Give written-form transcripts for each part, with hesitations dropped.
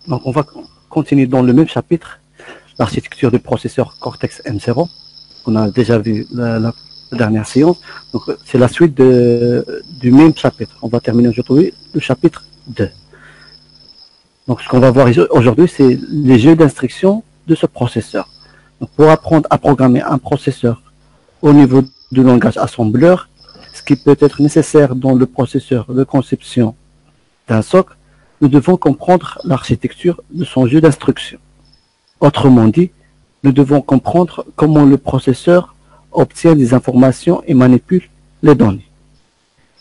Donc, on va continuer dans le même chapitre, l'architecture du processeur Cortex-M0, qu'on a déjà vu la dernière séance. Donc, c'est la suite du même chapitre. On va terminer aujourd'hui le chapitre 2. Donc, ce qu'on va voir aujourd'hui, c'est les jeux d'instructions de ce processeur. Donc, pour apprendre à programmer un processeur au niveau du langage assembleur, ce qui peut être nécessaire dans le processeur de conception d'un socle, nous devons comprendre l'architecture de son jeu d'instructions. Autrement dit, nous devons comprendre comment le processeur obtient des informations et manipule les données.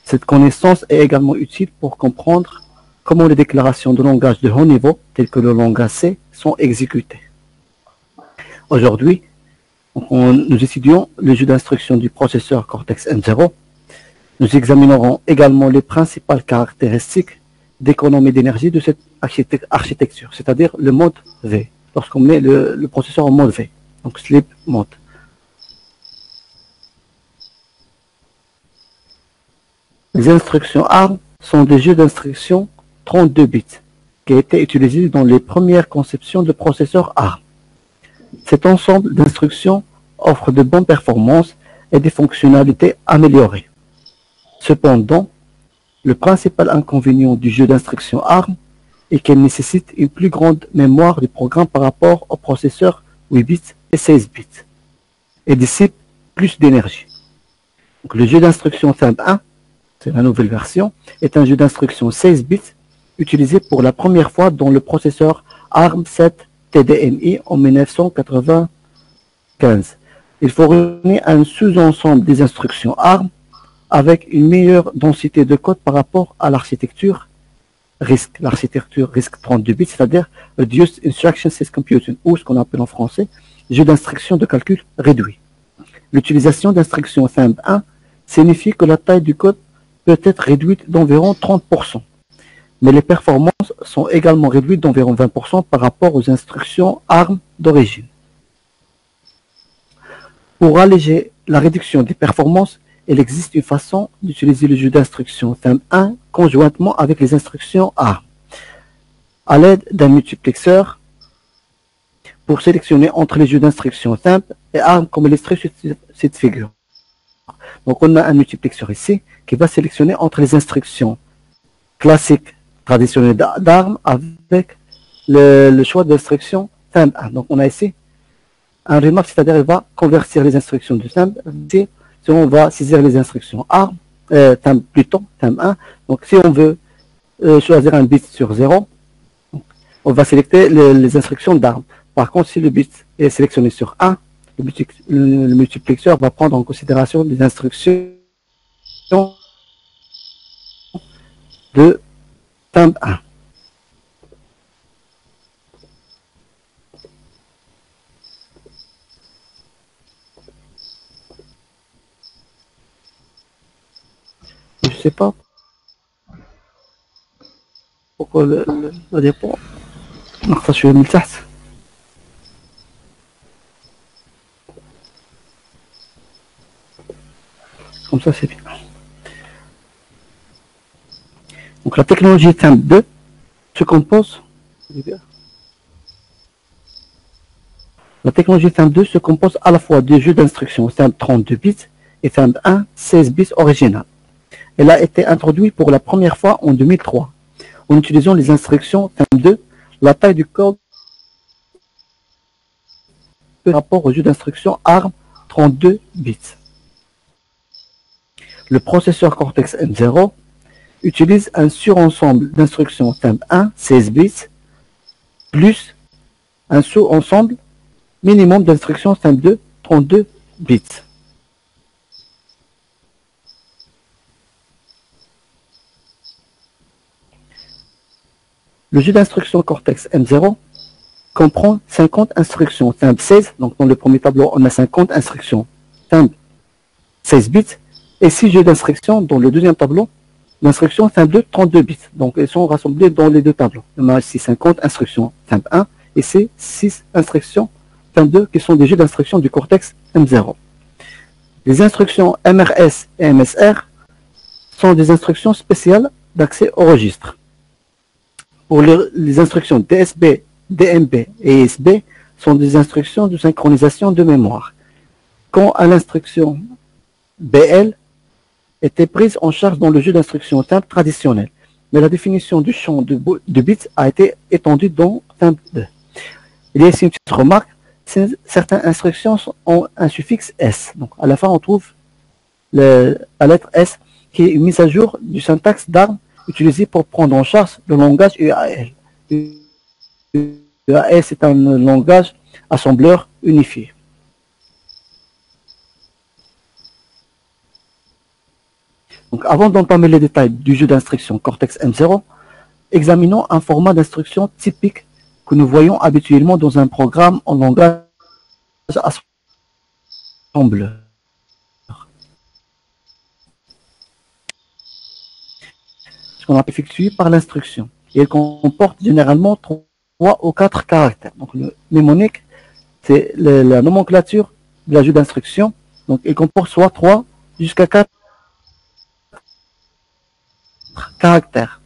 Cette connaissance est également utile pour comprendre comment les déclarations de langage de haut niveau, telles que le langage C, sont exécutées. Aujourd'hui, nous étudions le jeu d'instruction du processeur Cortex-M0. Nous examinerons également les principales caractéristiques d'économie d'énergie de cette architecture, c'est-à-dire le mode V, lorsqu'on met le processeur en mode V, donc sleep mode. Les instructions ARM sont des jeux d'instructions 32 bits qui a été utilisé dans les premières conceptions de processeurs ARM. Cet ensemble d'instructions offre de bonnes performances et des fonctionnalités améliorées. Cependant, le principal inconvénient du jeu d'instructions ARM est qu'elle nécessite une plus grande mémoire du programme par rapport aux processeurs 8 bits et 16 bits et dissipe plus d'énergie. Le jeu d'instructions THUMB1, c'est la nouvelle version, est un jeu d'instructions 16 bits utilisé pour la première fois dans le processeur ARM7 TDMI en 1995. Il fournit un sous-ensemble des instructions ARM avec une meilleure densité de code par rapport à l'architecture RISC, l'architecture RISC 32 bits, c'est-à-dire Reduced Instruction Set Computing, ou ce qu'on appelle en français jeu d'instructions de calcul réduit. L'utilisation d'instructions THUMB1 signifie que la taille du code peut être réduite d'environ 30%, mais les performances sont également réduites d'environ 20% par rapport aux instructions ARM d'origine. Pour alléger la réduction des performances, il existe une façon d'utiliser le jeu d'instructions THUMB1 conjointement avec les instructions ARM, à l'aide d'un multiplexeur pour sélectionner entre les jeux d'instructions THUMB et ARM comme illustré sur cette figure. Donc on a un multiplexeur ici qui va sélectionner entre les instructions classiques traditionnelles d'ARM avec le choix d'instructions THUMB1. Donc on a ici un remarque, c'est-à-dire il va convertir les instructions du THUMB. Si on va saisir les instructions ARM, plutôt THUMB1, donc si on veut choisir un bit sur 0, on va sélectionner les instructions d'ARM. Par contre, si le bit est sélectionné sur 1, le multiplexeur va prendre en considération les instructions de THUMB1. Je ne sais pas pourquoi la diapo نقطة شوية من تحت. Comme ça, c'est bien. Donc la technologie THUMB2 se compose. La technologie THUMB2 se compose à la fois des jeux d'instructions THUMB 32 bits et THUMB1 16 bits original. Elle a été introduite pour la première fois en 2003. En utilisant les instructions THUMB2, la taille du code par rapport au jeu d'instructions ARM 32 bits. Le processeur Cortex-M0 utilise un surensemble d'instructions THUMB1 16 bits plus un sous-ensemble minimum d'instructions THUMB2 32 bits. Le jeu d'instructions Cortex-M0 comprend 50 instructions THUMB16, donc dans le premier tableau on a 50 instructions THUMB 16 bits, et 6 jeux d'instructions dans le deuxième tableau, l'instruction THUMB2 32 bits. Donc elles sont rassemblées dans les deux tableaux. On a ici 50 instructions THUMB1 et ces 6 instructions THUMB2 qui sont des jeux d'instructions du Cortex-M0. Les instructions MRS et MSR sont des instructions spéciales d'accès au registre. pour les instructions DSB, DMB et ESB sont des instructions de synchronisation de mémoire. Quand à l'instruction BL était prise en charge dans le jeu d'instructions TIMP traditionnel, mais la définition du champ de bits a été étendue dans TIMP 2. Il y a ici une petite remarque, certaines instructions ont un suffixe S. Donc à la fin, on trouve la lettre S qui est une mise à jour du syntaxe d'ARM utilisé pour prendre en charge le langage UAL. UAL, c'est un langage assembleur unifié. Donc, avant d'entamer les détails du jeu d'instruction Cortex M0, examinons un format d'instruction typique que nous voyons habituellement dans un programme en langage assembleur. Ce qu'on a effectué par l'instruction. Et elle comporte généralement 3 ou 4 caractères. Donc, le mnémonique, c'est la nomenclature de la jeu d'instruction. Donc, elle comporte soit 3 jusqu'à 4 caractères.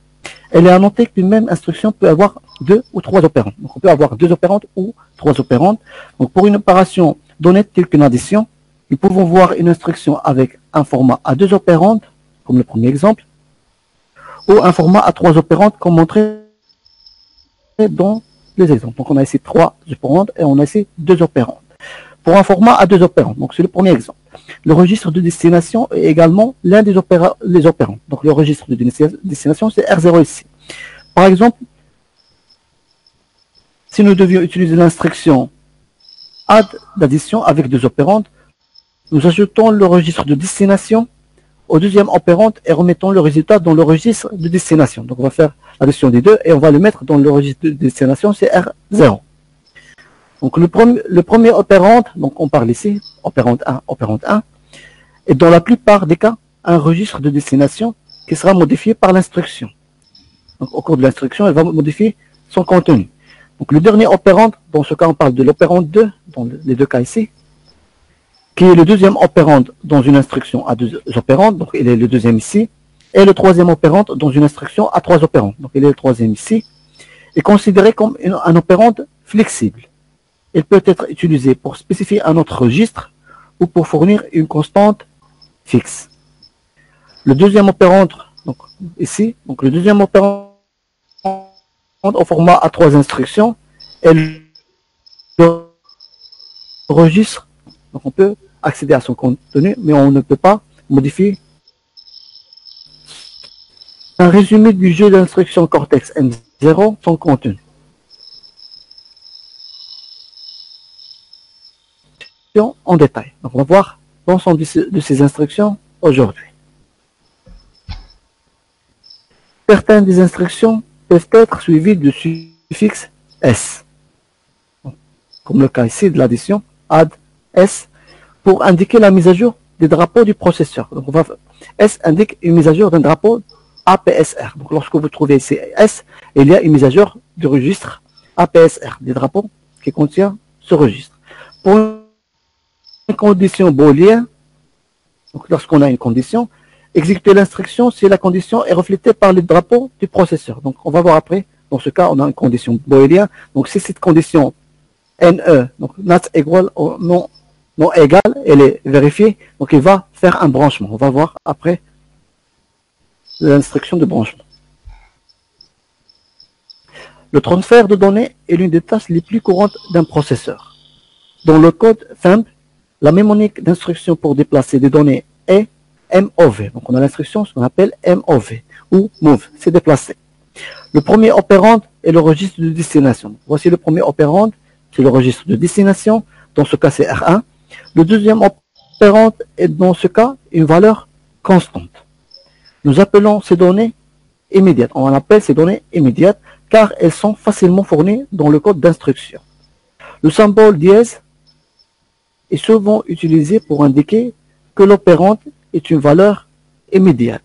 Elle est à noter qu'une même instruction peut avoir 2 ou 3 opérandes. Donc on peut avoir 2 opérandes ou 3 opérandes. Donc pour une opération donnée telle qu'une addition, nous pouvons voir une instruction avec un format à 2 opérandes, comme le premier exemple, ou un format à 3 opérandes, comme montré dans les exemples. Donc on a ici 3 opérandes et on a ici 2 opérandes. Pour un format à 2 opérandes, donc c'est le premier exemple. Le registre de destination est également l'un des opérants. Donc le registre de destination, c'est R0 ici. Par exemple, si nous devions utiliser l'instruction add d'addition avec 2 opérandes, nous ajoutons le registre de destination au deuxième opérande et remettons le résultat dans le registre de destination. Donc on va faire l'addition des deux et on va le mettre dans le registre de destination, c'est R0. Donc le premier opérande, donc on parle ici, opérande 1, est dans la plupart des cas un registre de destination qui sera modifié par l'instruction. Donc au cours de l'instruction, elle va modifier son contenu. Donc le dernier opérande, dans ce cas on parle de l'opérande 2, dans les deux cas ici, qui est le deuxième opérande dans une instruction à 2 opérandes, donc il est le deuxième ici, et le troisième opérande dans une instruction à 3 opérandes, donc il est le troisième ici, est considéré comme un opérande flexible. Il peut être utilisé pour spécifier un autre registre ou pour fournir une constante fixe. Le deuxième opérande, donc ici, donc le deuxième opérande au format à 3 instructions est le registre. Donc on peut accéder à son contenu, mais on ne peut pas modifier. Un résumé du jeu d'instruction Cortex M0, son contenu. En détail. Donc on va voir l'ensemble de ces instructions aujourd'hui. Certaines des instructions peuvent être suivies de suffixes S, comme le cas ici de l'addition add S, pour indiquer la mise à jour des drapeaux du processeur. Donc S indique une mise à jour d'un drapeau APSR. Donc lorsque vous trouvez ici S, il y a une mise à jour du registre APSR, des drapeaux qui contient ce registre. Pour une condition booléenne, donc lorsqu'on a une condition, exécuter l'instruction si la condition est reflétée par les drapeaux du processeur. Donc on va voir après, dans ce cas, on a une condition booléenne. Donc si cette condition NE, donc not equal ou non égal, elle est vérifiée, donc il va faire un branchement. On va voir après l'instruction de branchement. Le transfert de données est l'une des tâches les plus courantes d'un processeur. Dans le code THUMB, la mnémonique d'instruction pour déplacer des données est MOV. Donc on a l'instruction ce qu'on appelle MOV ou MOVE, c'est déplacer. Le premier opérande est le registre de destination. Voici le premier opérande, c'est le registre de destination. Dans ce cas, c'est R1. Le deuxième opérande est dans ce cas une valeur constante. Nous appelons ces données immédiates. On appelle ces données immédiates car elles sont facilement fournies dans le code d'instruction. Le symbole dièse est souvent utilisé pour indiquer que l'opérande est une valeur immédiate.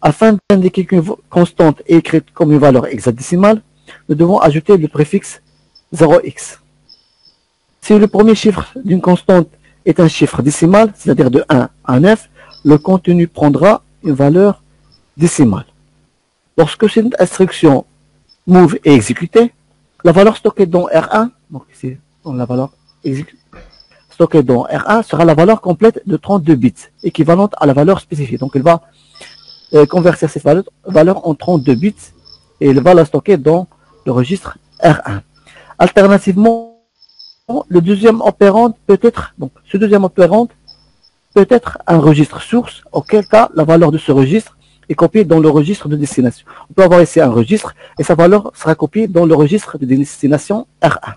Afin d'indiquer qu'une constante est écrite comme une valeur hexadécimale, nous devons ajouter le préfixe 0x. Si le premier chiffre d'une constante est un chiffre décimal, c'est-à-dire de 1 à 9, le contenu prendra une valeur décimale. Lorsque cette instruction move est exécuté, la valeur stockée dans R1, donc ici, dans la valeur stockée dans R1 sera la valeur complète de 32 bits, équivalente à la valeur spécifiée. Donc, il va convertir cette valeur en 32 bits et il va la stocker dans le registre R1. Alternativement, le deuxième opérand peut être, donc ce deuxième opérand peut être un registre source, auquel cas la valeur de ce registre est copiée dans le registre de destination. On peut avoir ici un registre et sa valeur sera copiée dans le registre de destination R1.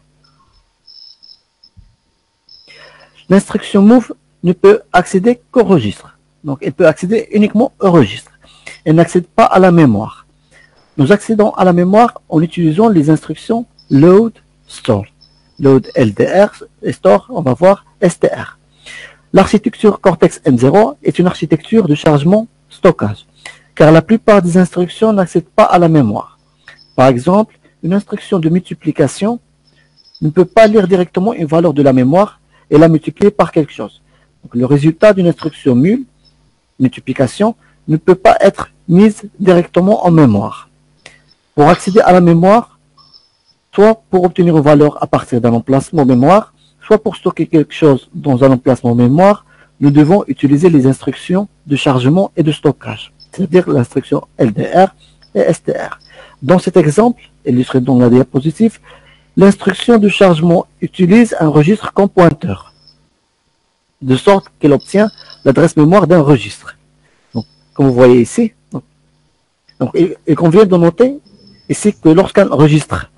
L'instruction move ne peut accéder qu'au registre. Donc, elle peut accéder uniquement au registre. Elle n'accède pas à la mémoire. Nous accédons à la mémoire en utilisant les instructions load, store. Load LDR et store, on va voir STR. L'architecture Cortex M0 est une architecture de chargement stockage, car la plupart des instructions n'accèdent pas à la mémoire. Par exemple, une instruction de multiplication ne peut pas lire directement une valeur de la mémoire et la multiplier par quelque chose. Donc, le résultat d'une instruction multiplication ne peut pas être mis directement en mémoire. Pour accéder à la mémoire, soit pour obtenir une valeur à partir d'un emplacement mémoire, soit pour stocker quelque chose dans un emplacement mémoire, nous devons utiliser les instructions de chargement et de stockage, c'est-à-dire l'instruction LDR et STR. Dans cet exemple, illustré dans la diapositive, l'instruction de chargement utilise un registre comme pointeur, de sorte qu'elle obtient l'adresse mémoire d'un registre. Donc, comme vous voyez ici, il convient de noter ici que lorsqu'un registre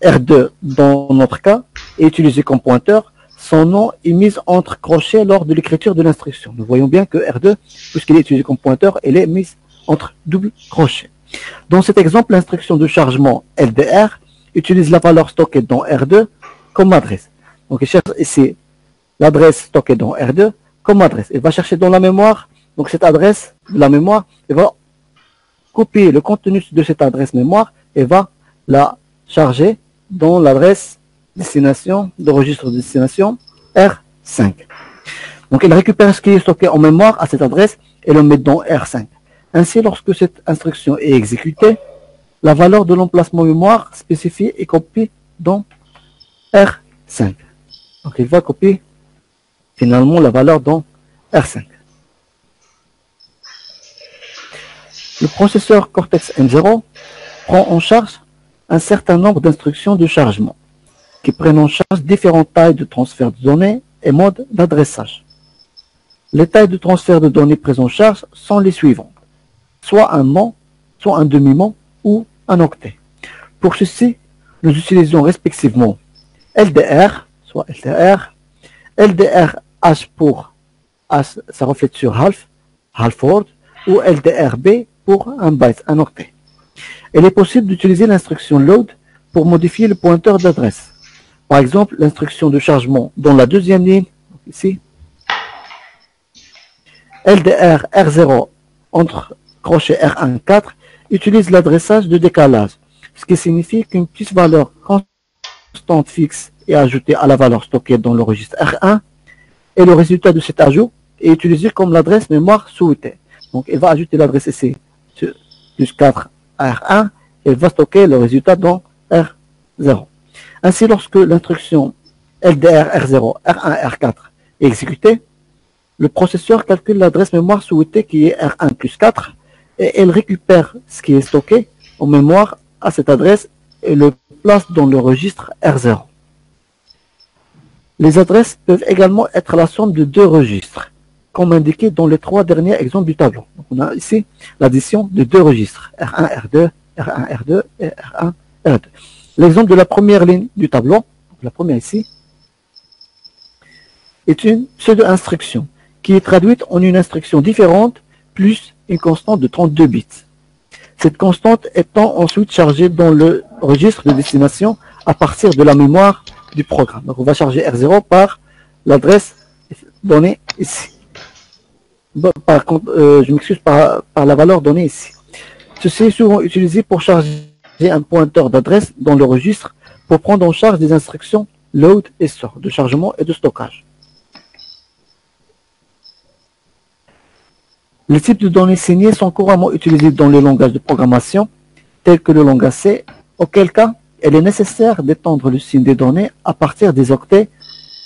R2, dans notre cas, est utilisé comme pointeur, son nom est mis entre crochets lors de l'écriture de l'instruction. Nous voyons bien que R2, puisqu'il est utilisé comme pointeur, elle est mise entre double crochets. Dans cet exemple, l'instruction de chargement LDR utilise la valeur stockée dans R2 comme adresse. Donc, il cherche ici l'adresse stockée dans R2 comme adresse. Il va chercher dans la mémoire, donc cette adresse de la mémoire, il va copier le contenu de cette adresse mémoire et va la charger dans l'adresse destination, de registre de destination R5. Donc, il récupère ce qui est stocké en mémoire à cette adresse et le met dans R5. Ainsi, lorsque cette instruction est exécutée, la valeur de l'emplacement mémoire spécifié est copiée dans R5. Donc, il va copier finalement la valeur dans R5. Le processeur Cortex M0 prend en charge un certain nombre d'instructions de chargement qui prennent en charge différentes tailles de transfert de données et modes d'adressage. Les tailles de transfert de données prises en charge sont les suivantes, soit un mot, soit un demi-mot ou un octet. Pour ceci, nous utilisons respectivement LDR, soit LDR, LDR-H pour H, ça reflète sur half, half word, ou LDR-B pour un byte, un octet. Il est possible d'utiliser l'instruction load pour modifier le pointeur d'adresse. Par exemple, l'instruction de chargement dans la deuxième ligne, ici, LDR R0 entre crochet R1 4 utilise l'adressage de décalage, ce qui signifie qu'une petite valeur constante fixe est ajoutée à la valeur stockée dans le registre R1 et le résultat de cet ajout est utilisé comme l'adresse mémoire souhaitée. Donc, il va ajouter l'adresse ici, plus 4 à R1, et il va stocker le résultat dans R0. Ainsi, lorsque l'instruction LDR R0, R1, R4 est exécutée, le processeur calcule l'adresse mémoire souhaitée qui est R1 plus 4 et elle récupère ce qui est stocké en mémoire à cette adresse et le place dans le registre R0. Les adresses peuvent également être la somme de deux registres, comme indiqué dans les trois derniers exemples du tableau. Donc, on a ici l'addition de deux registres, R1, R2, R1, R2 et R1, R2. L'exemple de la première ligne du tableau, donc la première ici, est une pseudo-instruction qui est traduite en une instruction différente plus une constante de 32 bits. Cette constante étant ensuite chargée dans le registre de destination à partir de la mémoire du programme. Donc on va charger R0 par l'adresse donnée ici. Par contre, je m'excuse par la valeur donnée ici. Ceci est souvent utilisé pour charger un pointeur d'adresse dans le registre pour prendre en charge des instructions load et store, de chargement et de stockage. Les types de données signées sont couramment utilisés dans les langages de programmation tels que le langage C auquel cas il est nécessaire d'étendre le signe des données à partir des octets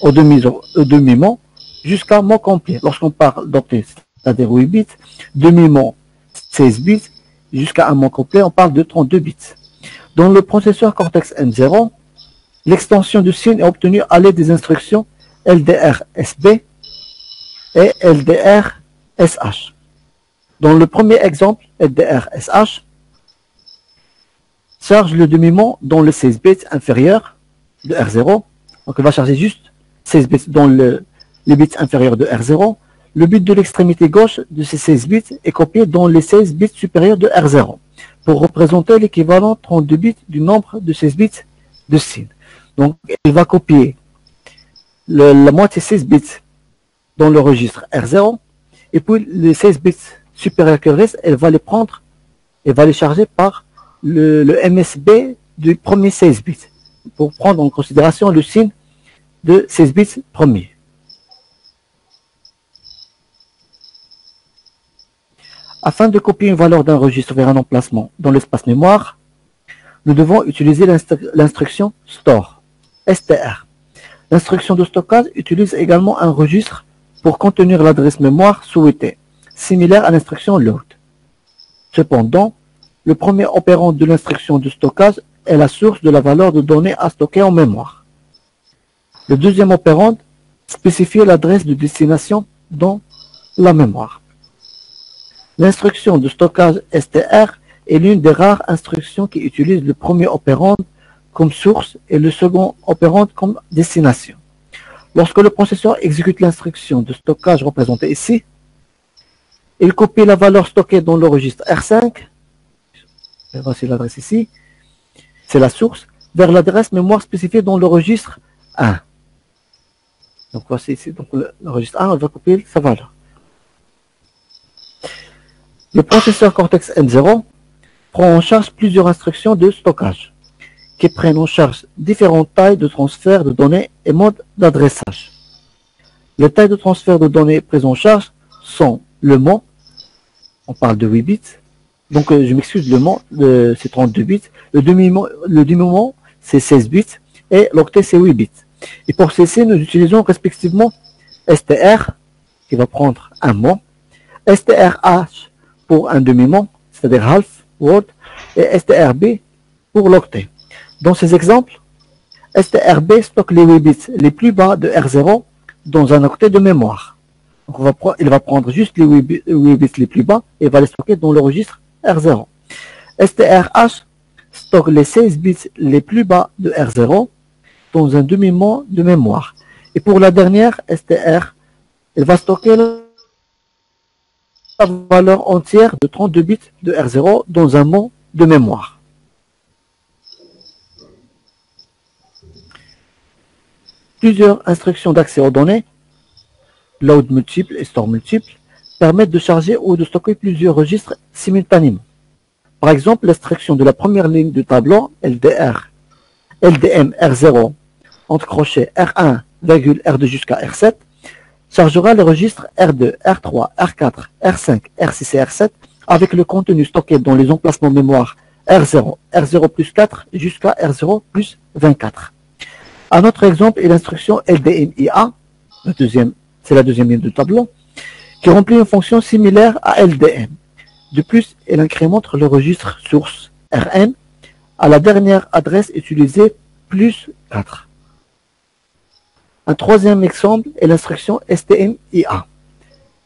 au demi-mot jusqu'à mot complet. Lorsqu'on parle d'octets, c'est-à-dire 8 bits, demi-mot 16 bits, jusqu'à un mot complet, on parle de 32 bits. Dans le processeur Cortex-M0, l'extension du signe est obtenue à l'aide des instructions LDR-SB et LDR-SH. Dans le premier exemple, LDR-SH charge le demi-mot dans le 16 bits inférieur de R0. Donc il va charger juste 16 bits dans les bits inférieurs de R0. Le bit de l'extrémité gauche de ces 16 bits est copié dans les 16 bits supérieurs de R0 pour représenter l'équivalent 32 bits du nombre de 16 bits de signe. Donc il va copier la moitié 16 bits dans le registre R0 et puis les 16 bits supérieurs qui restent, elle va les prendre et va les charger par le MSB du premier 16 bits pour prendre en considération le signe de 16 bits premier. Afin de copier une valeur d'un registre vers un emplacement dans l'espace mémoire, nous devons utiliser l'instruction store, STR. L'instruction de stockage utilise également un registre pour contenir l'adresse mémoire souhaitée, similaire à l'instruction load. Cependant, le premier opérand de l'instruction de stockage est la source de la valeur de données à stocker en mémoire. Le deuxième opérand spécifie l'adresse de destination dans la mémoire. L'instruction de stockage STR est l'une des rares instructions qui utilisent le premier opérand comme source et le second opérand comme destination. Lorsque le processeur exécute l'instruction de stockage représentée ici, il copie la valeur stockée dans le registre R5, et voici l'adresse ici, c'est la source, vers l'adresse mémoire spécifiée dans le registre 1. Donc voici ici, donc le registre 1, on va copier sa valeur. Le processeur Cortex-M0 prend en charge plusieurs instructions de stockage qui prennent en charge différentes tailles de transfert de données et modes d'adressage. Les tailles de transfert de données prises en charge sont le mot, on parle de 8 bits, donc je m'excuse, le mot c'est 32 bits, le demi-mot c'est 16 bits et l'octet c'est 8 bits. Et pour ceci, nous utilisons respectivement STR qui va prendre un mot, STRH pour un demi-mot, c'est-à-dire half word, et STRB pour l'octet. Dans ces exemples, STRB stocke les 8 bits les plus bas de R0 dans un octet de mémoire. Donc il va prendre juste les 8 bits les plus bas et va les stocker dans le registre R0. STRH stocke les 16 bits les plus bas de R0 dans un demi-mot de mémoire. Et pour la dernière, STR, elle va stocker la valeur entière de 32 bits de R0 dans un mot de mémoire. Plusieurs instructions d'accès aux données, load multiple et store multiple, permettent de charger ou de stocker plusieurs registres simultanément. Par exemple, l'instruction de la première ligne du tableau, LDM R0 entre crochets R1, R2 jusqu'à R7, chargera les registres R2, R3, R4, R5, R6 et R7 avec le contenu stocké dans les emplacements mémoire R0, R0 plus 4 jusqu'à R0 plus 24. Un autre exemple est l'instruction LDMIA, c'est la deuxième ligne du tableau, qui remplit une fonction similaire à LDM. De plus, elle incrémente le registre source RN à la dernière adresse utilisée plus 4. Un troisième exemple est l'instruction STMIA,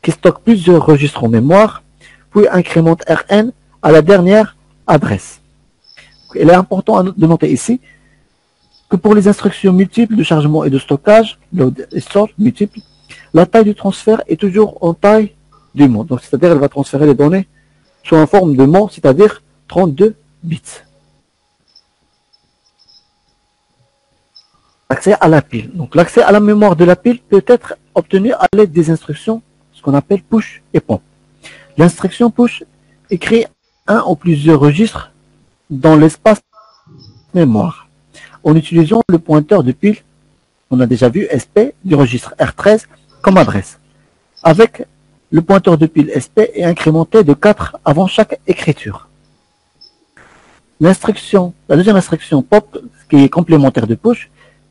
qui stocke plusieurs registres en mémoire, puis incrémente RN à la dernière adresse. Il est important de noter ici que pour les instructions multiples de chargement et de stockage, load et store multiples, la taille du transfert est toujours en taille du mot. Donc, c'est-à-dire qu'elle va transférer les données sous en forme de mot, c'est-à-dire 32 bits. L'accès à la pile. Donc, l'accès à la mémoire de la pile peut être obtenu à l'aide des instructions, ce qu'on appelle push et pop. L'instruction push écrit un ou plusieurs registres dans l'espace mémoire en utilisant le pointeur de pile, on a déjà vu SP du registre R13 comme adresse. Avec le pointeur de pile SP est incrémenté de 4 avant chaque écriture. La deuxième instruction pop, qui est complémentaire de push,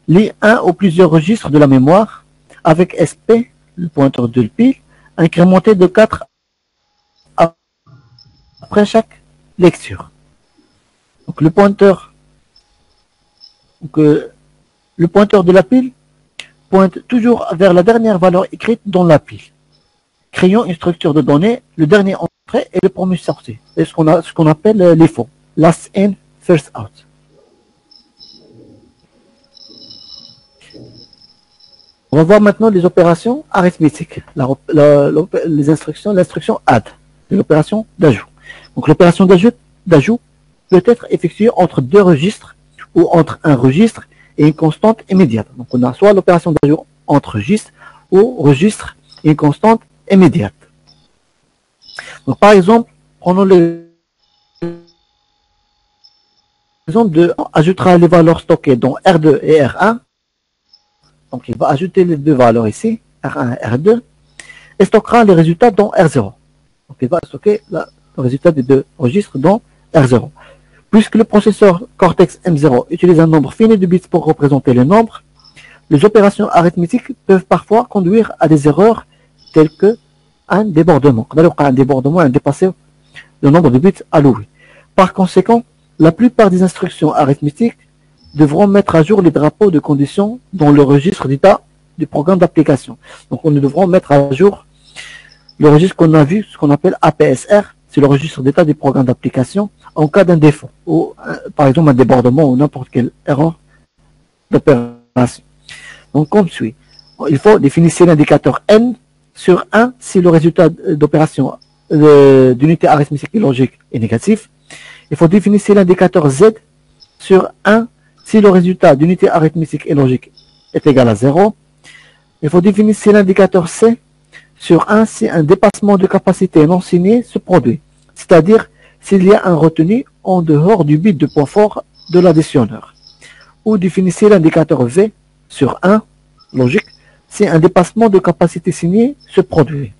lit un ou plusieurs registres de la mémoire avec SP, le pointeur de pile, incrémenté de 4 après chaque lecture. Donc le pointeur de la pile pointe toujours vers la dernière valeur écrite dans la pile, créant une structure de données, le dernier entrée et le premier sorti. C'est ce qu'on appelle les FO, last in, first out. On va voir maintenant les opérations arithmétiques, l'instruction add, l'opération d'ajout. Donc l'opération d'ajout peut être effectuée entre deux registres ou entre un registre et une constante immédiate. Donc on a soit l'opération d'ajout entre registres ou registre et une constante immédiate. Donc par exemple, prenons l'exemple de ajoutera les valeurs stockées dans R2 et R1. Donc il va ajouter les deux valeurs ici, R1 et R2, et stockera les résultats dans R0. Donc il va stocker le résultat des deux registres dans R0. Puisque le processeur Cortex M0 utilise un nombre fini de bits pour représenter les nombres, les opérations arithmétiques peuvent parfois conduire à des erreurs telles que un débordement. Un débordement, un dépassé le nombre de bits alloués. Par conséquent, la plupart des instructions arithmétiques devront mettre à jour les drapeaux de conditions dans le registre d'état du programme d'application. Donc, nous devrons mettre à jour le registre qu'on a vu, ce qu'on appelle APSR, c'est le registre d'état du programme d'application, en cas d'un défaut, ou par exemple un débordement ou n'importe quelle erreur d'opération. Donc, comme suit. Il faut définir l'indicateur N sur 1 si le résultat d'opération d'unité arithmétique et logique est négatif. Il faut définir l'indicateur Z sur 1 si le résultat d'unité arithmétique et logique est égal à 0. Il faut définir l'indicateur C sur 1 si un dépassement de capacité non signé se produit, c'est-à-dire s'il y a un retenu en dehors du bit de point fort de l'additionneur. Ou définissez l'indicateur V sur 1, logique, si un dépassement de capacité signée se produit.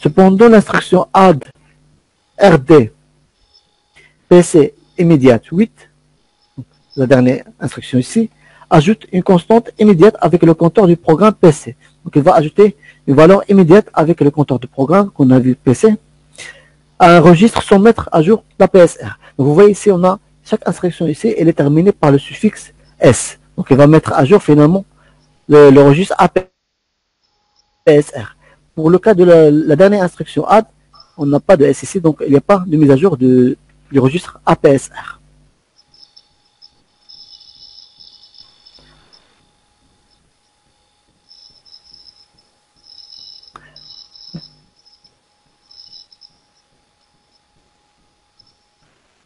Cependant, l'instruction add RD PC immédiate 8, la dernière instruction ici, ajoute une constante immédiate avec le compteur du programme PC. Donc il va ajouter une valeur immédiate avec le compteur du programme qu'on a vu PC à un registre sans mettre à jour la PSR. Donc vous voyez ici, on a chaque instruction ici, elle est terminée par le suffixe S. Donc il va mettre à jour finalement le registre APSR. Pour le cas de la dernière instruction add, on n'a pas de S ici, donc il n'y a pas de mise à jour du registre APSR.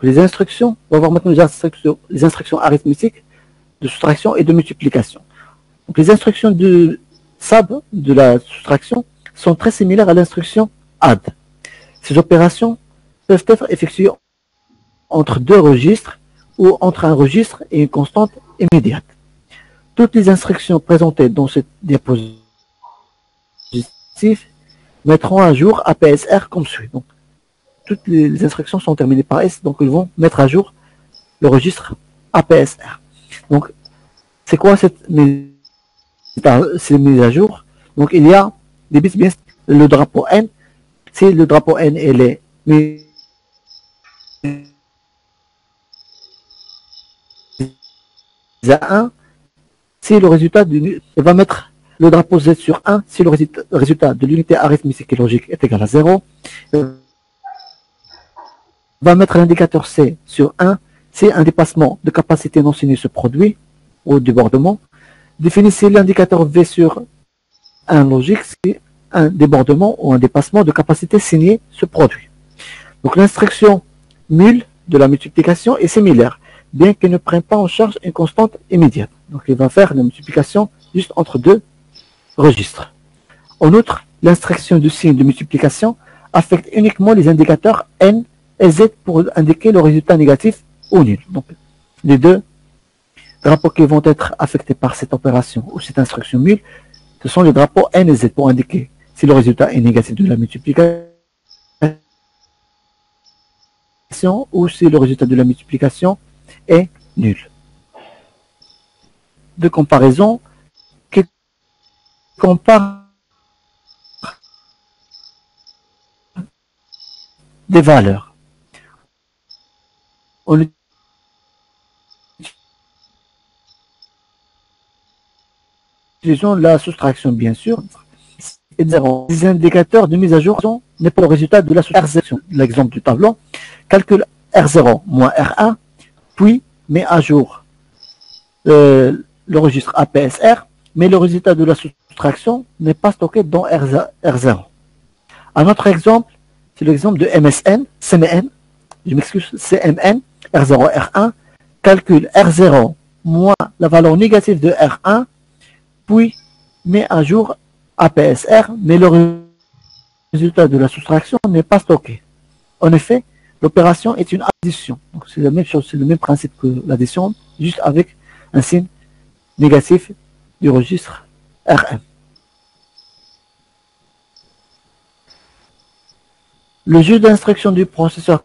Les instructions, on va voir maintenant les instructions arithmétiques de soustraction et de multiplication. Donc les instructions de SAB, de la soustraction, sont très similaires à l'instruction add. Ces opérations peuvent être effectuées entre deux registres ou entre un registre et une constante immédiate. Toutes les instructions présentées dans cette diapositive mettront à jour APSR comme suit. Donc, toutes les instructions sont terminées par S, donc ils vont mettre à jour le registre APSR. Donc, c'est quoi cette mise à jour? Donc, il y a des bits, bien le drapeau N. Si le drapeau N est mis à 1, si le résultat il va mettre le drapeau Z sur 1, si le résultat de l'unité arithmétique et logique est égal à 0, va mettre l'indicateur C sur 1 si un dépassement de capacité non signée se produit au débordement. Définissez l'indicateur V sur 1 logique si un débordement ou un dépassement de capacité signée se produit. Donc l'instruction mul de la multiplication est similaire, bien qu'elle ne prenne pas en charge une constante immédiate. Donc il va faire la multiplication juste entre deux registres. En outre, l'instruction de signe de multiplication affecte uniquement les indicateurs N et Z pour indiquer le résultat négatif ou nul. Donc, les deux drapeaux qui vont être affectés par cette opération ou cette instruction mul, ce sont les drapeaux N et Z pour indiquer si le résultat est négatif de la multiplication ou si le résultat de la multiplication est nul. De comparaison qui compare des valeurs. On utilisons la soustraction, bien sûr, et des indicateurs de mise à jour n'est pas le résultat de la soustraction. L'exemple du tableau, calcule R0 moins R1, puis met à jour le registre APSR, mais le résultat de la soustraction n'est pas stocké dans R0. Un autre exemple, c'est l'exemple de CMN, je m'excuse, CMN, R0, R1, calcule R0 moins la valeur négative de R1, puis met à jour APSR, mais le résultat de la soustraction n'est pas stocké. En effet, l'opération est une addition. Donc c'est la même chose, c'est le même principe que l'addition, juste avec un signe négatif du registre RM. Le jeu d'instruction du processeur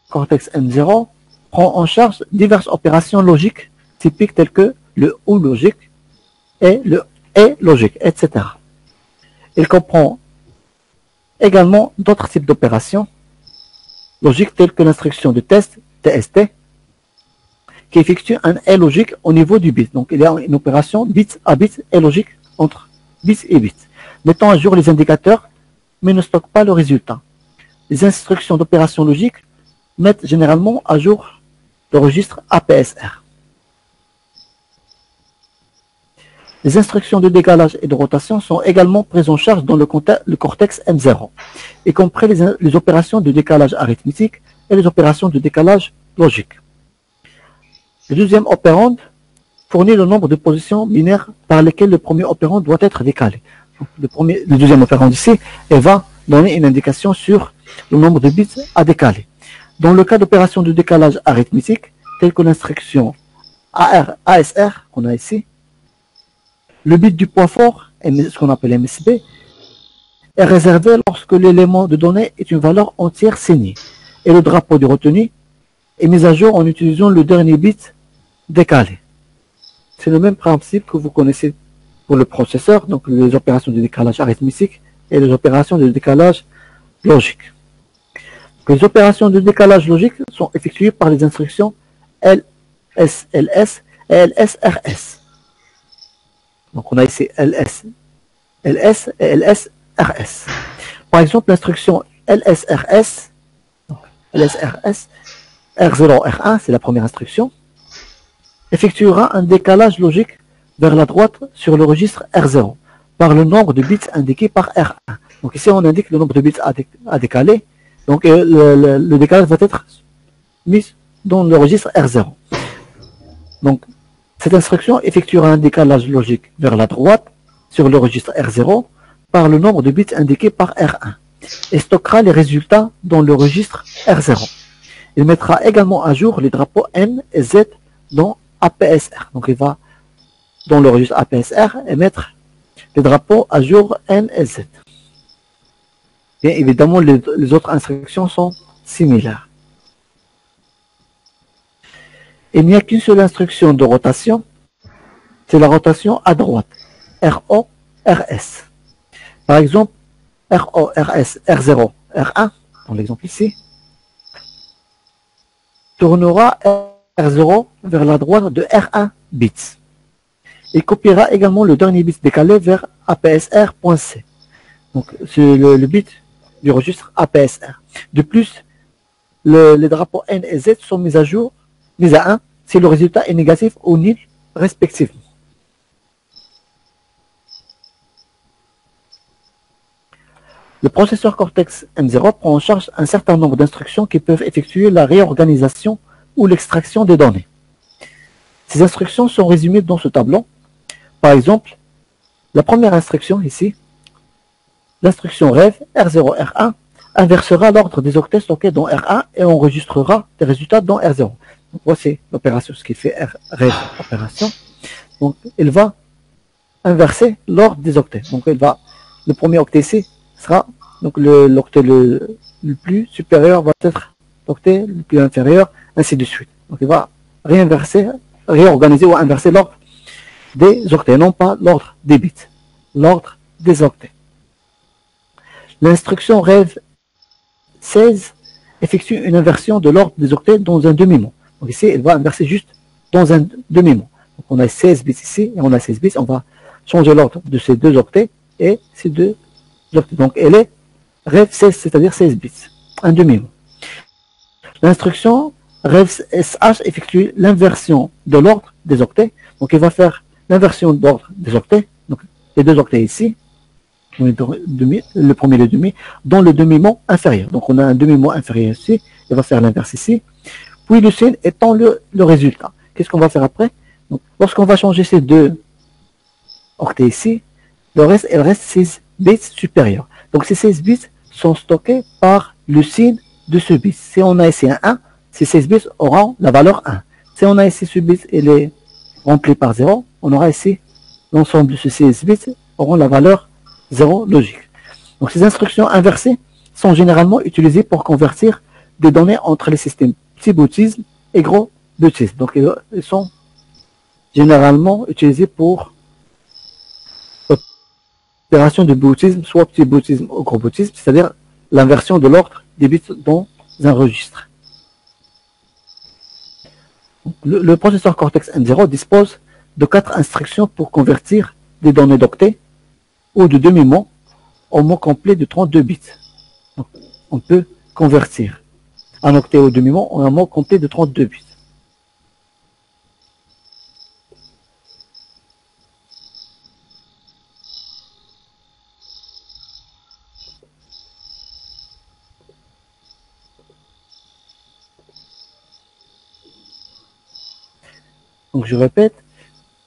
Cortex-M0 prend en charge diverses opérations logiques typiques telles que le OU logique et le ET logique, etc. Il comprend également d'autres types d'opérations logiques telles que l'instruction de test, TST, qui effectue un est logique au niveau du bit. Donc il y a une opération bit à bit et logique entre bits et bits, mettant à jour les indicateurs mais ne stocke pas le résultat. Les instructions d'opération logique mettent généralement à jour le registre APSR. Les instructions de décalage et de rotation sont également prises en charge dans le Cortex M0, y compris les opérations de décalage arithmétique et les opérations de décalage logique. Le deuxième opérande fournit le nombre de positions binaires par lesquelles le premier opérande doit être décalé. Donc, le deuxième opérande ici, elle va donner une indication sur le nombre de bits à décaler. Dans le cas d'opérations de décalage arithmétique, telles que l'instruction ASR qu'on a ici, le bit du point fort, ce qu'on appelle MSB, est réservé lorsque l'élément de données est une valeur entière signée et le drapeau de retenu est mis à jour en utilisant le dernier bit décalé. C'est le même principe que vous connaissez pour le processeur, donc les opérations de décalage arithmétique et les opérations de décalage logique. Les opérations de décalage logique sont effectuées par les instructions LSLS et LSRS. Donc on a ici LS et LSRS. Par exemple, l'instruction LSRS, R0, R1, c'est la première instruction, effectuera un décalage logique vers la droite sur le registre R0 par le nombre de bits indiqué par R1. Donc ici on indique le nombre de bits à décaler. Donc le décalage va être mis dans le registre R0. Donc cette instruction effectuera un décalage logique vers la droite sur le registre R0 par le nombre de bits indiqué par R1 et stockera les résultats dans le registre R0. Il mettra également à jour les drapeaux N et Z dans APSR. Donc il va dans le registre APSR et mettre les drapeaux à jour N et Z. Bien évidemment, les autres instructions sont similaires. Il n'y a qu'une seule instruction de rotation, c'est la rotation à droite, RO, RS. Par exemple, RO, RS, R0, R1, dans l'exemple ici, tournera R0 vers la droite de R1 bits. Il copiera également le dernier bit décalé vers APSR.C. Donc c'est le bit du registre APSR. De plus, les drapeaux N et Z sont mis à jour, mis à 1, si le résultat est négatif ou nul respectivement. Le processeur Cortex M0 prend en charge un certain nombre d'instructions qui peuvent effectuer la réorganisation ou l'extraction des données. Ces instructions sont résumées dans ce tableau. Par exemple, la première instruction ici, l'instruction REV R0 R1 inversera l'ordre des octets stockés dans R1 et enregistrera les résultats dans R0. Donc voici l'opération, ce qui fait REV opération. Donc il va inverser l'ordre des octets. Donc le premier octet ici sera donc l'octet le plus supérieur va être octet le plus inférieur, ainsi de suite. Donc il va réorganiser ou inverser l'ordre des octets, non pas l'ordre des bits, l'ordre des octets. L'instruction rev 16 effectue une inversion de l'ordre des octets dans un demi-mot. Donc ici, elle va inverser juste dans un demi-mot. Donc on a 16 bits ici et on a 16 bits. On va changer l'ordre de ces deux octets et ces deux octets. Donc elle est rev 16, c'est-à-dire 16 bits, un demi-mot. L'instruction rev sh effectue l'inversion de l'ordre des octets. Donc elle va faire l'inversion d'ordre des octets. Donc les deux octets ici, le premier et le demi, dans le demi-mot inférieur. Donc on a un demi-mot inférieur ici, il va faire l'inverse ici. Puis le signe étant le résultat. Qu'est-ce qu'on va faire après? Lorsqu'on va changer ces deux octets ici, il reste 16 bits supérieurs. Donc ces 16 bits sont stockés par le signe de ce bit. Si on a ici un 1, ces 16 bits auront la valeur 1. Si on a ici ce bit, il est rempli par 0, on aura ici l'ensemble de ces 16 bits auront la valeur 0 logique. Donc ces instructions inversées sont généralement utilisées pour convertir des données entre les systèmes petit boutisme et gros boutisme. Donc ils sont généralement utilisés pour l'opération de boutisme, soit petit boutisme ou gros boutisme, c'est-à-dire l'inversion de l'ordre des bits dans un registre. Le processeur Cortex M0 dispose de 4 instructions pour convertir des données d'octets ou de demi-mots au mot complet de 32 bits. Donc, on peut convertir un octet ou demi-mot en un mot complet de 32 bits. Donc je répète,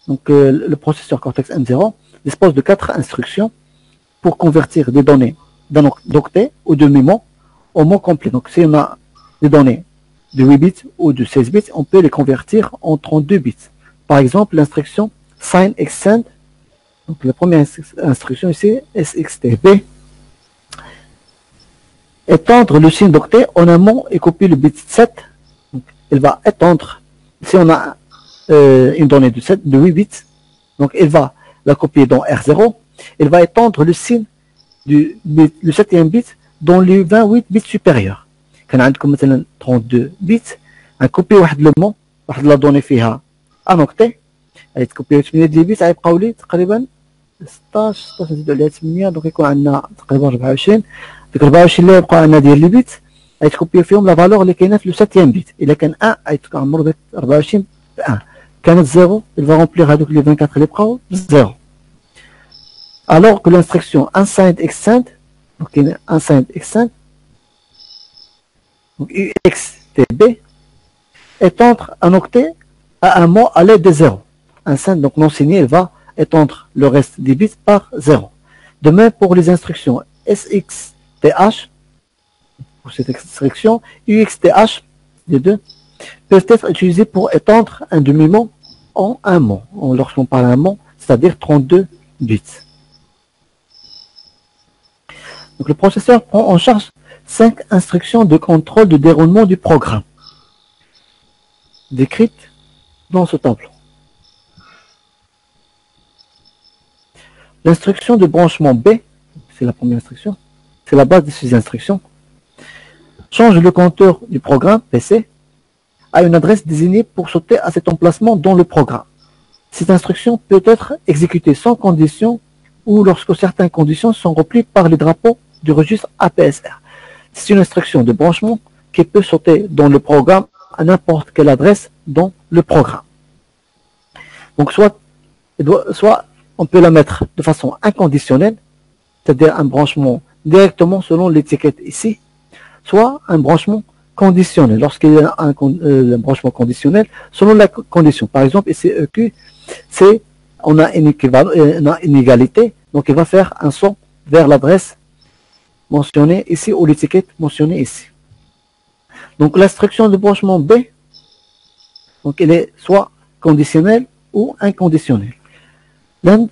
le processeur Cortex M0 dispose de 4 instructions pour convertir des données d'un octet ou demi-mot au mot complet. Donc si on a des données de 8 bits ou de 16 bits, on peut les convertir en 32 bits. Par exemple, l'instruction sign extend, donc la première instruction ici, SXTB, étendre le signe d'octet en un mot et copier le bit 7. Donc, elle va étendre, si on a une donnée de 8 bits, donc elle va la copier dans R0, elle va étendre le signe du 7e bit dans les 28 bits supérieurs. كان عندكم مثلا 32 bits, غنكوبي واحد لو مون واحد لا دوني فيها ان اوكتي، غتكوبيو 8 ديال البيت غيبقاو لي تقريبا 16 نزيدو عليها 8، دونك يكون عندنا تقريبا 24. ديك 24 اللي يبقاو عندنا ديال لي بيت غتكوبيو فيهم لا فالور اللي كاينه في لو 7e بيت. الا كان 1 غتعمر ديك 24 ب 1، كانت 0 il va remplir هذوك لي 24 اللي بقاو ب 0. Alors que l'instruction unsigned extend, donc unsigned extend, donc UXTB, étendre un octet à un mot à l'aide de 0. Unsigned, donc non signé, elle va étendre le reste des bits par 0. De même pour les instructions SXTH, pour cette instruction, UXTH, les deux, peuvent être utilisées pour étendre un demi-mot en un mot. Lorsqu'on parle d'un mot, c'est-à-dire 32 bits. Donc le processeur prend en charge 5 instructions de contrôle de déroulement du programme, décrites dans ce tableau. L'instruction de branchement B, c'est la première instruction, c'est la base de ces instructions, change le compteur du programme PC à une adresse désignée pour sauter à cet emplacement dans le programme. Cette instruction peut être exécutée sans condition ou lorsque certaines conditions sont remplies par les drapeaux du registre APSR. C'est une instruction de branchement qui peut sauter dans le programme à n'importe quelle adresse dans le programme. Donc soit on peut la mettre de façon inconditionnelle, c'est-à-dire un branchement directement selon l'étiquette ici, soit un branchement conditionnel, lorsqu'il y a un branchement conditionnel selon la condition. Par exemple, ici EQ, on a une égalité, donc il va faire un saut vers l'adresse mentionnée ici ou l'étiquette mentionnée ici. Donc l'instruction de branchement B, donc elle est soit conditionnelle ou inconditionnelle.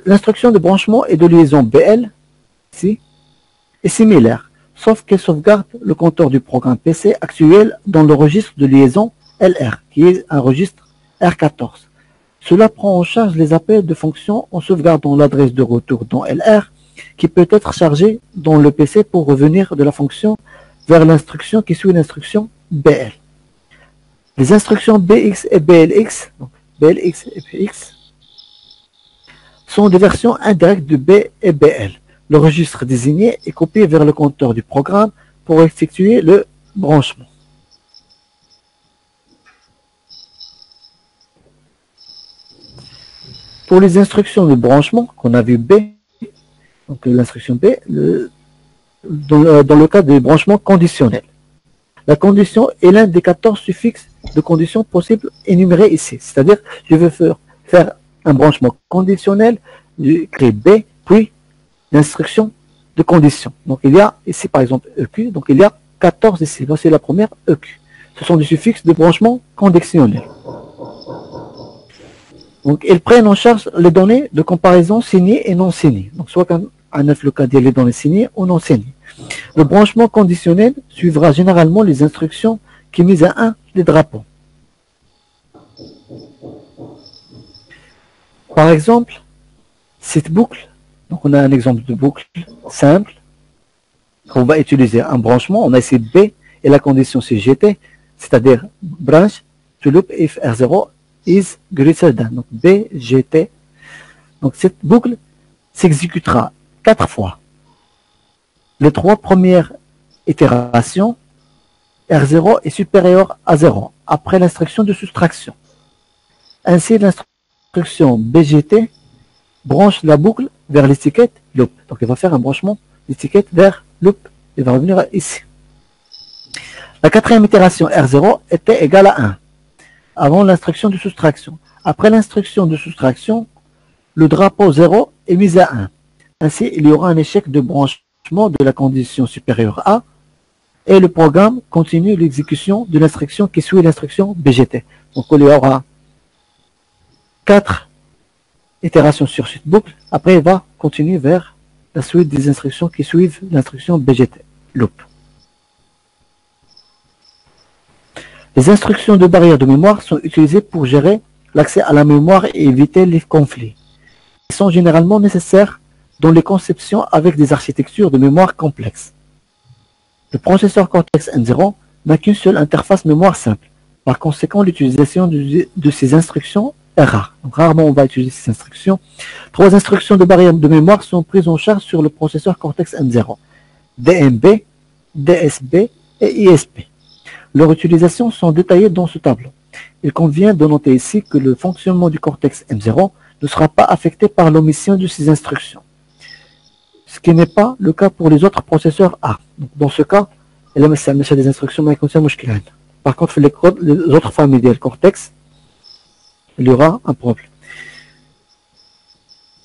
L'instruction de branchement et de liaison BL ici est similaire, sauf qu'elle sauvegarde le compteur du programme PC actuel dans le registre de liaison LR, qui est un registre R14. Cela prend en charge les appels de fonctions en sauvegardant l'adresse de retour dans LR, qui peut être chargée dans le PC pour revenir de la fonction vers l'instruction qui suit l'instruction BL. Les instructions BX et BLX, donc BLX et BX, sont des versions indirectes de B et BL. Le registre désigné est copié vers le compteur du programme pour effectuer le branchement. Pour les instructions de branchement, qu'on a vu B, donc l'instruction B, dans le cas des branchements conditionnels. La condition est l'un des 14 suffixes de conditions possibles énumérés ici. C'est-à-dire, je veux faire un branchement conditionnel, j'écris B, puis l'instruction de condition. Donc il y a ici par exemple EQ, donc il y a 14 ici. Voici la première EQ. Ce sont des suffixes de branchement conditionnel. Donc ils prennent en charge les données de comparaison signées et non signées. Donc soit un le cas des données signées ou non signées. Le branchement conditionnel suivra généralement les instructions qui misent à 1 les drapeaux. Par exemple, cette boucle, donc on a un exemple de boucle simple, on va utiliser un branchement, on a ici B et la condition c'est GT, c'est-à-dire branch to loop if R0 is greater than, donc B, GT. Donc cette boucle s'exécutera 4 fois. Les 3 premières itérations, R0 est supérieur à 0 après l'instruction de soustraction. Ainsi, l'instruction BGT branche la boucle vers l'étiquette loop. Donc, il va faire un branchement d'étiquette vers loop. Il va revenir ici. La 4e itération R0 était égale à 1 avant l'instruction de soustraction. Après l'instruction de soustraction, le drapeau 0 est mis à 1. Ainsi, il y aura un échec de branchement de la condition supérieure à et le programme continue l'exécution de l'instruction qui suit l'instruction BGT. Donc, il y aura 4 itérations sur cette boucle. Après, il va continuer vers la suite des instructions qui suivent l'instruction BGT, loop. Les instructions de barrière de mémoire sont utilisées pour gérer l'accès à la mémoire et éviter les conflits. Ils sont généralement nécessaires dans les conceptions avec des architectures de mémoire complexes. Le processeur Cortex-M0 n'a qu'une seule interface mémoire simple. Par conséquent, l'utilisation de ces instructions est rare. Donc, rarement on va utiliser ces instructions. 3 instructions de barrière de mémoire sont prises en charge sur le processeur Cortex-M0. DMB, DSB et ISP. Leurs utilisations sont détaillées dans ce tableau. Il convient de noter ici que le fonctionnement du Cortex-M0 ne sera pas affecté par l'omission de ces instructions, ce qui n'est pas le cas pour les autres processeurs A. Donc, dans ce cas, il y a des instructions mais par contre, les autres familles de Cortex, il y aura un problème.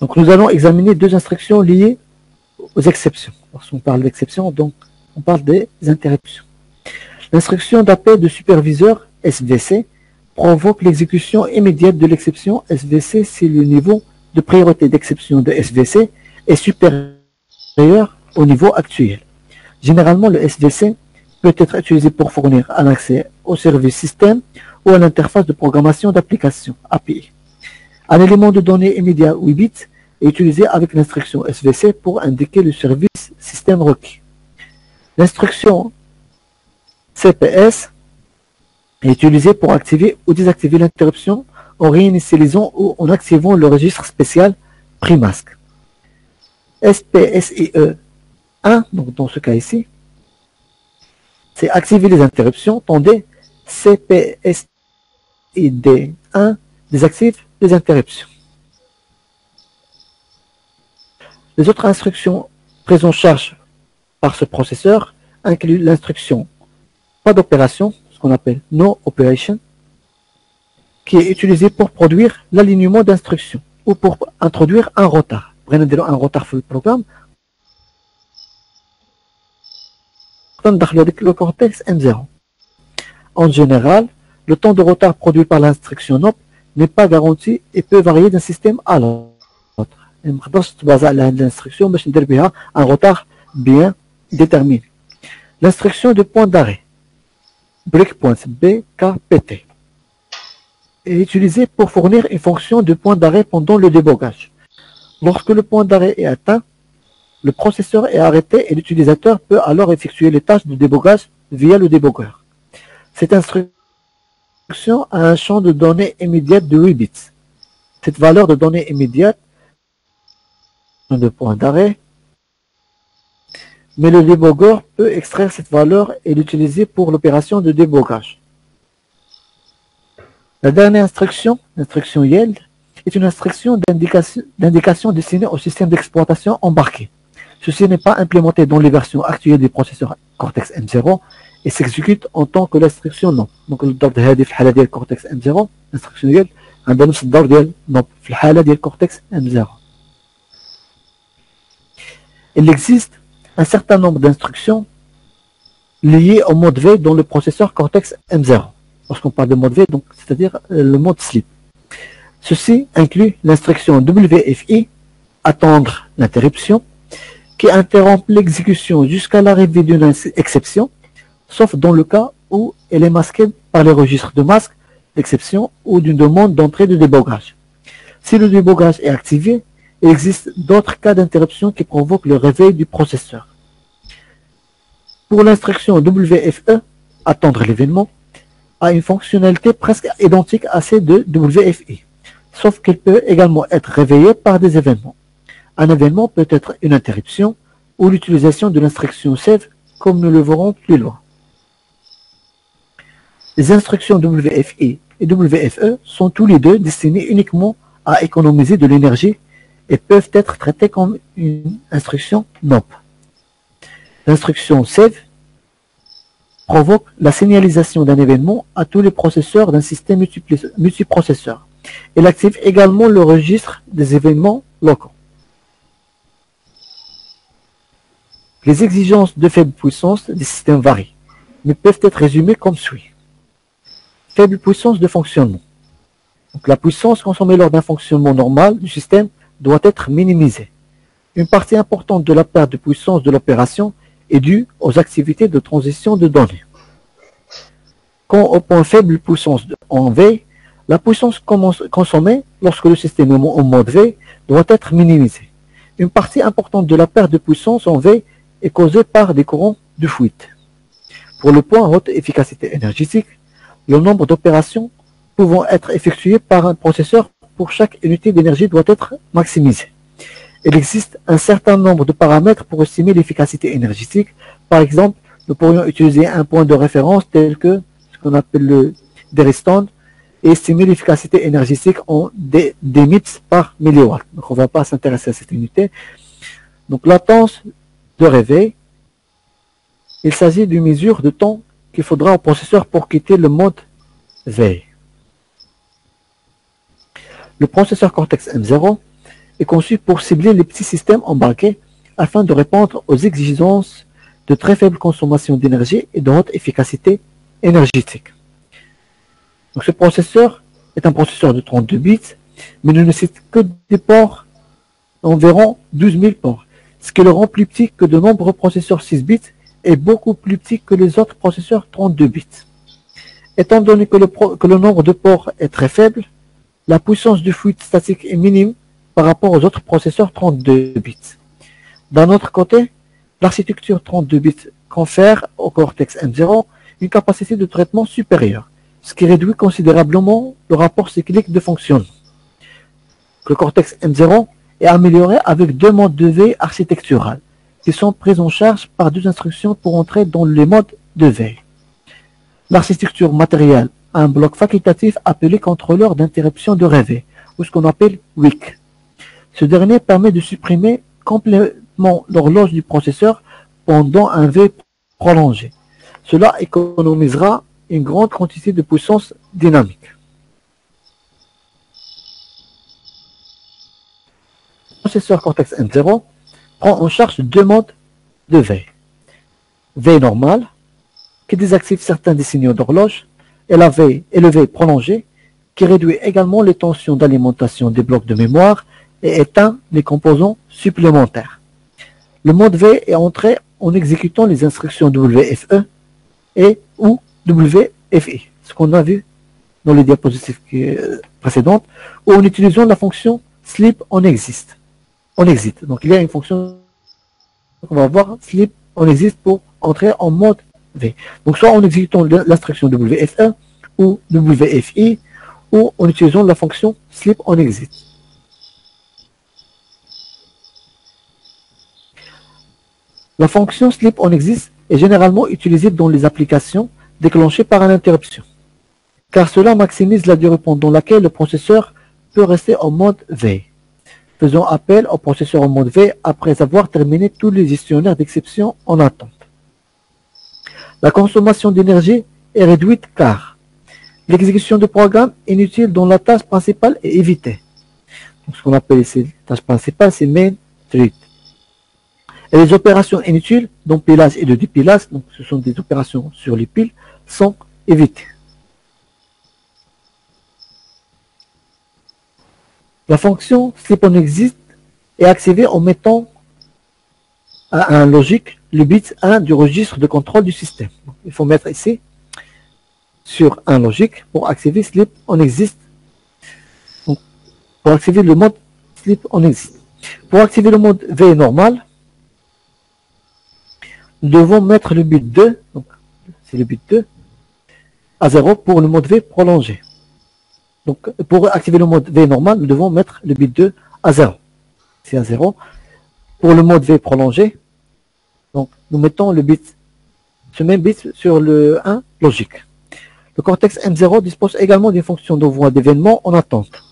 Donc, nous allons examiner 2 instructions liées aux exceptions. Lorsqu'on parle d'exceptions, donc on parle des interruptions. L'instruction d'appel de superviseur SVC provoque l'exécution immédiate de l'exception SVC si le niveau de priorité d'exception de SVC est supérieur au niveau actuel. Généralement, le SVC peut être utilisé pour fournir un accès au service système ou à l'interface de programmation d'application API. Un élément de données immédiat 8 bits est utilisé avec l'instruction SVC pour indiquer le service système requis. L'instruction CPS est utilisée pour activer ou désactiver l'interruption en réinitialisant ou en activant le registre spécial PRIMASC. SPSIE 1, donc dans ce cas ici, c'est activer les interruptions, tandis CPSID 1 désactive les interruptions. Les autres instructions prises en charge par ce processeur incluent l'instruction pas d'opération, ce qu'on appelle no operation, qui est utilisée pour produire l'alignement d'instructions ou pour introduire un retard. Un retard sur le programme. Le cortex M0. En général, le temps de retard produit par l'instruction NOP n'est pas garanti et peut varier d'un système à l'autre. Il ne peut pas se baser sur l'instruction, mais un retard bien déterminé. L'instruction de point d'arrêt, breakpoint BKPT, est utilisée pour fournir une fonction de point d'arrêt pendant le débogage. Lorsque le point d'arrêt est atteint, le processeur est arrêté et l'utilisateur peut alors effectuer les tâches de débogage via le débogueur. Cette instruction a un champ de données immédiate de 8 bits. Cette valeur de données immédiate de point d'arrêt, mais le débogueur peut extraire cette valeur et l'utiliser pour l'opération de débogage. La dernière instruction, l'instruction yield, est une instruction d'indication destinée au système d'exploitation embarqué. Ceci n'est pas implémenté dans les versions actuelles des processeurs Cortex M0 et s'exécute en tant que l'instruction non. Donc الضرب هذه في الحالة ديال Cortex M0 l'instruction yield عندها نفس الدور ديال non في الحالة ديال Cortex M0. Il existe un certain nombre d'instructions liées au mode veille dans le processeur Cortex M0. Lorsqu'on parle de mode veille, donc c'est-à-dire le mode sleep. Ceci inclut l'instruction WFI, attendre l'interruption, qui interrompt l'exécution jusqu'à l'arrivée d'une exception, sauf dans le cas où elle est masquée par les registres de masque d'exception ou d'une demande d'entrée de débogage. Si le débogage est activé, il existe d'autres cas d'interruption qui provoquent le réveil du processeur. Pour l'instruction WFE, attendre l'événement, a une fonctionnalité presque identique à celle de WFI, sauf qu'elle peut également être réveillée par des événements. Un événement peut être une interruption ou l'utilisation de l'instruction save, comme nous le verrons plus loin. Les instructions WFI et WFE sont tous les deux destinés uniquement à économiser de l'énergie et peuvent être traitées comme une instruction NOP. L'instruction save provoque la signalisation d'un événement à tous les processeurs d'un système multiprocesseur. Elle active également le registre des événements locaux. Les exigences de faible puissance des systèmes varient, mais peuvent être résumées comme suit. Faible puissance de fonctionnement. Donc, la puissance consommée lors d'un fonctionnement normal du système doit être minimisée. Une partie importante de la perte de puissance de l'opération est due aux activités de transition de données. Quand au point faible puissance en veille, la puissance consommée lorsque le système est en mode veille doit être minimisée. Une partie importante de la perte de puissance en veille est causée par des courants de fuite. Pour le point haute efficacité énergétique, le nombre d'opérations pouvant être effectuées par un processeur pour chaque unité d'énergie doit être maximisé. Il existe un certain nombre de paramètres pour estimer l'efficacité énergétique. Par exemple, nous pourrions utiliser un point de référence tel que ce qu'on appelle le Derry-Stand et estimer l'efficacité énergétique en DMITS par milliwatt. Donc on ne va pas s'intéresser à cette unité. Donc latence de réveil, il s'agit d'une mesure de temps qu'il faudra au processeur pour quitter le mode veille. Le processeur Cortex M0 est conçu pour cibler les petits systèmes embarqués afin de répondre aux exigences de très faible consommation d'énergie et de haute efficacité énergétique. Donc, ce processeur est un processeur de 32 bits, mais ne nécessite que des ports environ 12 000 ports, ce qui le rend plus petit que de nombreux processeurs 6 bits et beaucoup plus petit que les autres processeurs 32 bits. Étant donné que le nombre de ports est très faible, la puissance de fuite statique est minime par rapport aux autres processeurs 32 bits. D'un autre côté, l'architecture 32 bits confère au Cortex M0 une capacité de traitement supérieure, ce qui réduit considérablement le rapport cyclique de fonctionnement. Le Cortex M0 est amélioré avec deux modes de veille architectural qui sont pris en charge par deux instructions pour entrer dans les modes de veille. L'architecture matérielle a un bloc facultatif appelé contrôleur d'interruption de réveil, ou ce qu'on appelle WIC. Ce dernier permet de supprimer complètement l'horloge du processeur pendant un veille prolongé. Cela économisera une grande quantité de puissance dynamique. Le processeur Cortex M0 prend en charge deux modes de veille. Veille normale, qui désactive certains des signaux d'horloge, et le veille prolongé, qui réduit également les tensions d'alimentation des blocs de mémoire et éteint les composants supplémentaires. Le mode veille est entré en exécutant les instructions WFE et ou WFI, ce qu'on a vu dans les diapositives précédentes, ou en utilisant la fonction sleep on exit. Donc il y a une fonction qu'on va voir, sleep on exit, pour entrer en mode V. Donc soit en exécutant l'instruction WFE ou WFI, ou en utilisant la fonction sleep on exit. La fonction sleep on exit est généralement utilisée dans les applications déclenchées par une interruption, car cela maximise la durée pendant laquelle le processeur peut rester en mode V, faisant appel au processeur en mode V après avoir terminé tous les gestionnaires d'exception en attente. La consommation d'énergie est réduite car l'exécution de programme inutile dont la tâche principale est évitée. Donc, ce qu'on appelle ici la tâche principale, c'est main thread. Et les opérations inutiles d'empilage et de dépilage, donc ce sont des opérations sur les piles, sont évitées. La fonction sleep on exit est activée en mettant à un logique le bit 1 du registre de contrôle du système. Donc, il faut mettre ici sur un logique pour activer sleep on exit. Donc, pour activer le mode sleep on exit. Pour activer le mode V normal, nous devons mettre le bit 2, donc c'est le bit 2, à 0 pour le mode V prolongé. Donc pour activer le mode V normal, nous devons mettre le bit 2 à 0. C'est à 0. Pour le mode V prolongé, donc nous mettons le bit, ce même bit sur le 1 logique. Le Cortex M0 dispose également d'une fonction d'envoi d'événements en attente,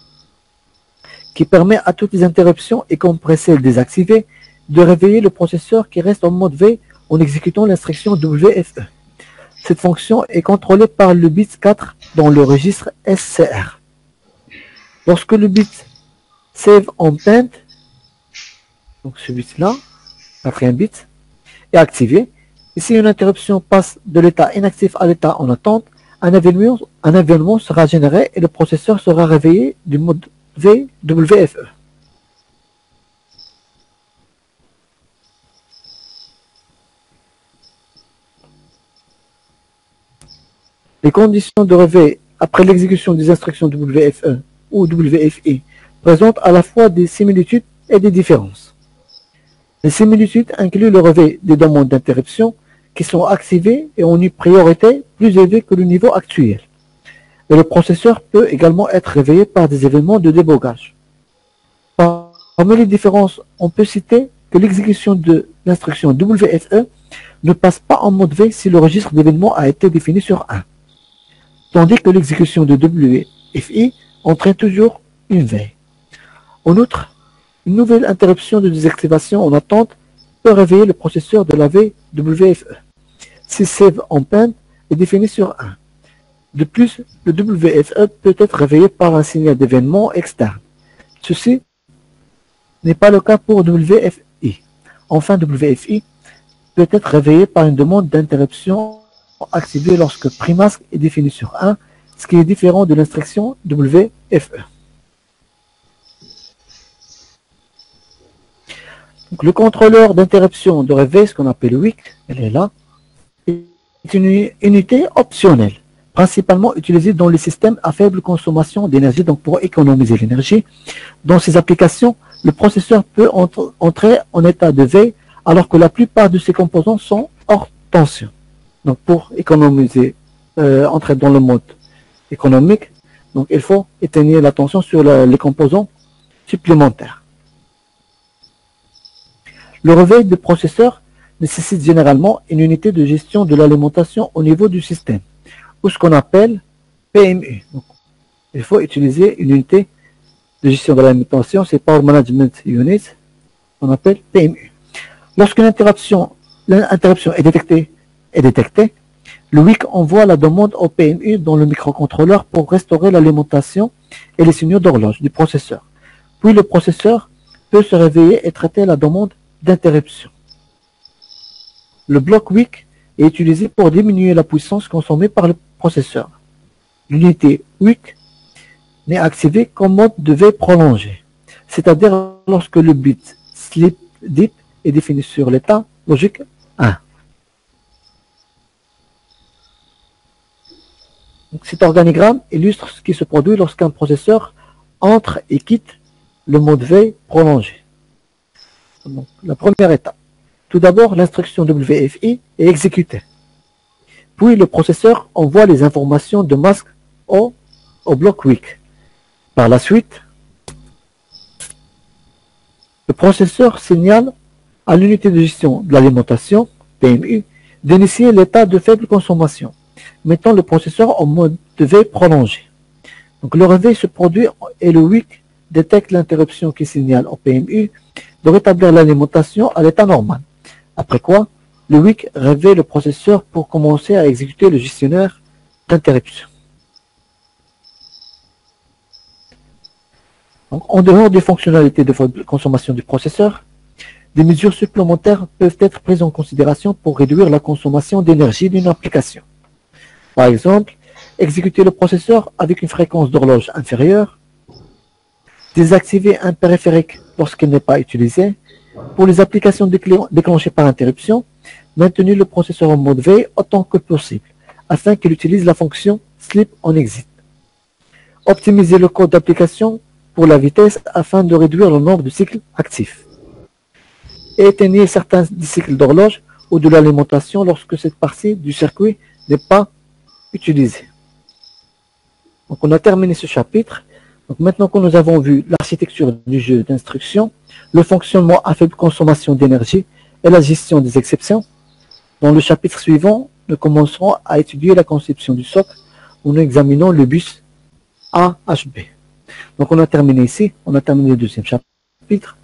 qui permet à toutes les interruptions, y compris celles désactivées, de réveiller le processeur qui reste en mode V en exécutant l'instruction WFE. Cette fonction est contrôlée par le bit 4 dans le registre SCR. Lorsque le bit save on pend, donc ce bit-là, quatrième bit, est activé, et si une interruption passe de l'état inactif à l'état en attente, un événement sera généré et le processeur sera réveillé du mode V WFE. Les conditions de réveil après l'exécution des instructions WFE ou WFI présentent à la fois des similitudes et des différences. Les similitudes incluent le réveil des demandes d'interruption qui sont activées et ont une priorité plus élevée que le niveau actuel. Et le processeur peut également être réveillé par des événements de débogage. Parmi les différences, on peut citer que l'exécution de l'instruction WFE ne passe pas en mode V si le registre d'événements a été défini sur 1. Tandis que l'exécution de WFI entraîne toujours une veille. En outre, une nouvelle interruption de désactivation en attente peut réveiller le processeur de la veille WFE, si save on pend est défini sur 1. De plus, le WFE peut être réveillé par un signal d'événement externe. Ceci n'est pas le cas pour WFI. Enfin, WFI peut être réveillé par une demande d'interruption activée lorsque primask est défini sur 1, ce qui est différent de l'instruction WFE. Donc, le contrôleur d'interruption de réveil, ce qu'on appelle WIC, elle est là, est une unité optionnelle, principalement utilisée dans les systèmes à faible consommation d'énergie, donc pour économiser l'énergie. Dans ces applications, le processeur peut entrer en état de veille alors que la plupart de ses composants sont hors tension. Donc pour économiser, entrer dans le mode économique, donc il faut éteindre la tension sur les composants supplémentaires. Le réveil du processeur nécessite généralement une unité de gestion de l'alimentation au niveau du système, ou ce qu'on appelle PMU. Donc, il faut utiliser une unité de gestion de l'alimentation, c'est Power Management Unit, qu'on appelle PMU. Lorsqu'une interruption est détectée, le WIC envoie la demande au PMU dans le microcontrôleur pour restaurer l'alimentation et les signaux d'horloge du processeur. Puis le processeur peut se réveiller et traiter la demande d'interruption. Le bloc WIC est utilisé pour diminuer la puissance consommée par le processeur. L'unité WIC n'est activée qu'en mode de veille prolongé, c'est-à-dire lorsque le bit sleep deep est défini sur l'état logique 1. Donc, cet organigramme illustre ce qui se produit lorsqu'un processeur entre et quitte le mode veille prolongé. Donc, la première étape. Tout d'abord, l'instruction WFI est exécutée. Puis, le processeur envoie les informations de masque au bloc WIC. Par la suite, le processeur signale à l'unité de gestion de l'alimentation, PMU, d'initier l'état de faible consommation, mettant le processeur en mode de veille prolongé. Donc, le réveil se produit et le WIC détecte l'interruption qui signale au PMU de rétablir l'alimentation à l'état normal. Après quoi, le WIC réveille le processeur pour commencer à exécuter le gestionnaire d'interruption. Donc, en dehors des fonctionnalités de consommation du processeur, des mesures supplémentaires peuvent être prises en considération pour réduire la consommation d'énergie d'une application. Par exemple, exécuter le processeur avec une fréquence d'horloge inférieure, désactiver un périphérique lorsqu'il n'est pas utilisé. Pour les applications déclenchées par interruption, maintenir le processeur en mode veille autant que possible, afin qu'il utilise la fonction Sleep on Exit. Optimiser le code d'application pour la vitesse afin de réduire le nombre de cycles actifs. Et éteindre certains cycles d'horloge ou de l'alimentation lorsque cette partie du circuit n'est pas utilisée. Donc on a terminé ce chapitre. Donc maintenant que nous avons vu l'architecture du jeu d'instruction, le fonctionnement à faible consommation d'énergie et la gestion des exceptions, dans le chapitre suivant, nous commencerons à étudier la conception du socle où nous examinons le bus AHB. Donc on a terminé ici, on a terminé le deuxième chapitre.